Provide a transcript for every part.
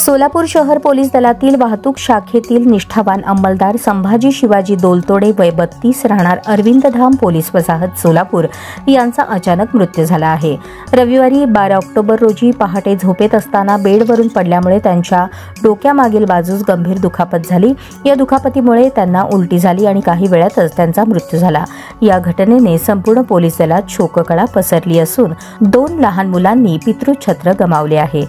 सोलापूर शहर पोलीस दलातील वाहतूक शाखेतील निष्ठावान अंमलदार संभाजी शिवाजी दोलतोडे वय 32 राहणार अरविंदधाम पोलीस वसाहत सोलापूर यांचा अचानक मृत्यू झाला आहे। रविवारी 12 ऑक्टोबर रोजी पहाटे झोपेत असताना बेडवरून पडल्यामुळे त्यांच्या डोक्यामागील बाजूस गंभीर दुखापत झाली। या दुखापतीमुळे त्यांना उलटी झाली आणि काही वेळातच त्यांचा मृत्यू झाला। या घटनेने संपूर्ण पोलीस दलात शोककळा पसरली असून 2 लहान मुलांनी पितृछत्र गमावले आहे।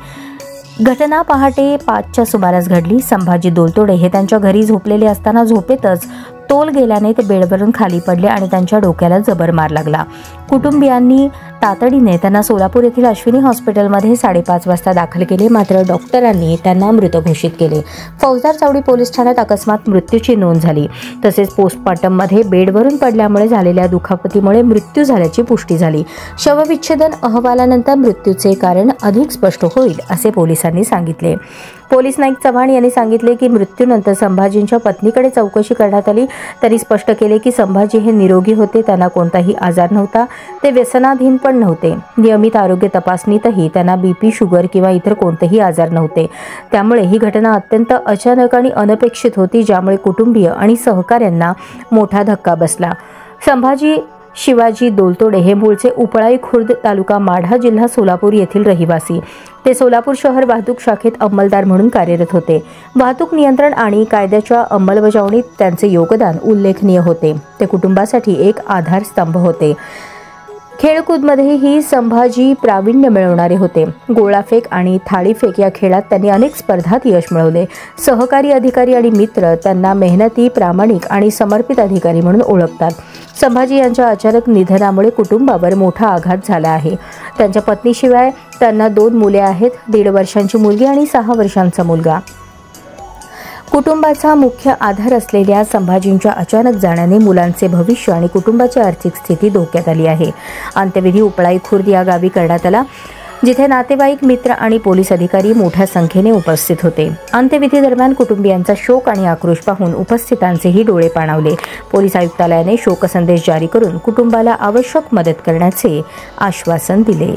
घटना पहाटे 5च्या सुमारास घडली। संभाजी दोलतोडे हे त्यांच्या घरी झोपलेले असताना झोपेतच तोल गेल्याने ते बेडवरून खाली पडले आणि त्यांच्या डोक्याला जबर मार लागला। कुटुंबियांनी तातडीने त्यांना सोलापूर येथील अश्विनी हॉस्पिटलमध्ये 5:30 वाजता दाखल केले, मात्र डॉक्टरांनी त्यांना मृत घोषित केले। फौजदार चावडी पोलीस ठाण्यात अकस्मात मृत्यूची नोंद झाली। तसेच पोस्टमॉर्टममध्ये बेडवरून पडल्यामुळे झालेल्या दुखापतीमुळे मृत्यू झाल्याची पुष्टी झाली। शवविच्छेदन अहवालानंतर मृत्यूचे कारण अधिक स्पष्ट होईल असे पोलिसांनी सांगितले। पोलीस नाईक चव्हाण यांनी सांगितले की मृत्यूनंतर संभाजींच्या पत्नीकडे चौकशी करण्यात आली। त्यांनी स्पष्ट केले की संभाजी हे निरोगी होते, त्यांना कोणताही आजार नव्हता, ते व्यसनाधीन पण नव्हते। नियमित आरोग्य तपासणीतही त्यांना बीपी, शुगर किंवा इतर कोणतेही आजार नव्हते। त्यामुळे ही घटना अत्यंत अचानक आणि अनपेक्षित होती, ज्यामुळे कुटुंबीय आणि सहकाऱ्यांना मोठा धक्का बसला। संभाजी शिवाजी दोलतोडे हे मूळचे उपळाई खुर्द तालुका माढा जिल्हा सोलापूर येथील रहिवासी। ते सोलापूर शहर वाहतूक शाखेत अंमलदार म्हणून कार्यरत होते। वाहतूक नियंत्रण आणि कायद्याच्या अंमलबजावणीत त्यांचे योगदान उल्लेखनीय होते। ते कुटुंबासाठी एक आधारस्तंभ होते। खेळकूदमध्येही संभाजी प्रावीण्य मिळवणारे होते। गोळाफेक आणि थाळीफेक या खेळात त्यांनी अनेक स्पर्धात यश मिळवले। सहकारी अधिकारी आणि मित्र त्यांना मेहनती, प्रामाणिक आणि समर्पित अधिकारी म्हणून ओळखतात। संभाजी यांच्या अचानक निधनामुळे कुटुंबावर मोठा आघात झाला आहे। त्यांच्या पत्नीशिवाय त्यांना 2 मुले आहेत, 1.5 वर्षांची मुलगी आणि 6 वर्षांचा मुलगा। कुटुंबाचा मुख्य आधार असलेल्या संभाजींच्या अचानक जाण्याने मुलांचे भविष्य आणि कुटुंबाची आर्थिक स्थिती धोक्यात आली आहे। अंत्यविधी उपळाई खुर्द या गावी करण्यात आला, जिथे नातेवाईक, मित्र आणि पोलीस अधिकारी मोठ्या संख्येने उपस्थित होते। अंत्यविधी दरम्यान कुटुंबियांचा शोक आणि आक्रोश पाहून उपस्थितांचेही डोळे पाणावले। पोलीस आयुक्तालयाने शोकसंदेश जारी करून कुटुंबाला आवश्यक मदत करण्याचे आश्वासन दिले।